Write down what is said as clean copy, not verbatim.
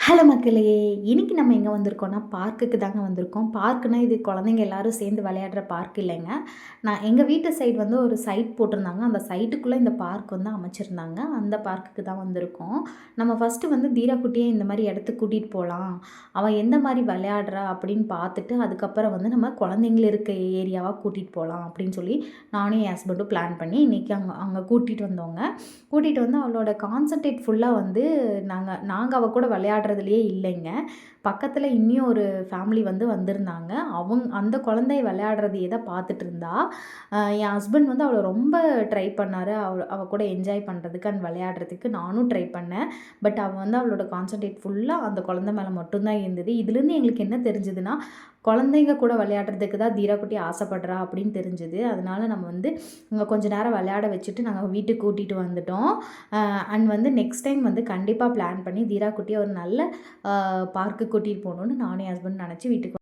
Hello மக்களே! இன்னைக்கு நம்ம எங்க வந்திருக்கோம்னா, பார்க்குக்கு தாங்க வந்திருக்கோம். பார்க்குனா இது குழந்தைங்க எல்லாரும் சேர்ந்து விளையாடுற பார்க் இல்லைங்க. எங்க வீட்டு சைடு வந்து ஒரு சைட் போட்டிருந்தாங்க. அந்த சைட்டுக்குள்ள இந்த பார்க் வந்து அமைச்சிருந்தாங்க. அந்த பார்க்குக்கு தான் வந்திருக்கோம். நம்ம ஃபர்ஸ்ட்டு வந்து தீரா குட்டிய இந்த மாரி இடத்துக்கு கூட்டிட்டு போலாம். அவ எந்த மாரி விளையாடுறா அப்படின்னு பார்த்துட்டு, அதுக்கப்புறம் வந்து நம்ம குழந்தைங்க இருக்க ஏரியாவா கூட்டிட்டு போலாம் அப்படின்னு சொல்லி, நானும் என் ஹஸ்பண்டும் பிளான் பண்ணி இன்னைக்கு அங்க அங்க கூட்டிட்டு வந்தோங்க. கூட்டிட்டு வந்து அவளோட கான்சன்ட்ரேட் ஃபுல்லா வந்து நாங்க நாங்க அவ கூட விளையாடுறதுலயே இல்லைங்க. பக்கத்துல இன்னியும் ஒரு ஃபேமிலி வந்து வந்திருந்தாங்க. அந்த குழந்தை விளையாடுறதையே தான் பார்த்துட்டு இருந்தா. என் ஹஸ்பண்ட் வந்து அவள ரொம்ப ட்ரை பண்ணாரு. அவ கூட என்ஜாய் பண்றதுக்கு அண்ட் விளையாடுறதுக்கு. நானும் ட்ரை பண்ணேன். பட் அவ வந்து அவளோட கான்சன்ட்ரேட் ஃபுல்லா அந்த குழந்தை மேல மட்டும் தான் இருந்தது. இதுலேருந்து எங்களுக்கு என்ன தெரிஞ்சதுன்னா, குழந்தைங்க கூட விளையாடுறதுக்கு தான் தீரா குட்டி ஆசைப்படுறா அப்படின்னு தெரிஞ்சது. அதனால நம்ம வந்து கொஞ்ச நேரம் விளையாட வச்சுட்டு நாங்க வீட்டுக்கு கூட்டிட்டு வந்துட்டோம். அண்ட் வந்து நெக்ஸ்ட் டைம் வந்து கண்டிப்பா பிளான் பண்ணி தீரா குட்டிய ஒரு நல்ல பார்க்குக்கு கூட்டிட்டு போணும்னு நானும் என் ஹஸ்பண்ட் நெனச்சு வீட்டுக்கு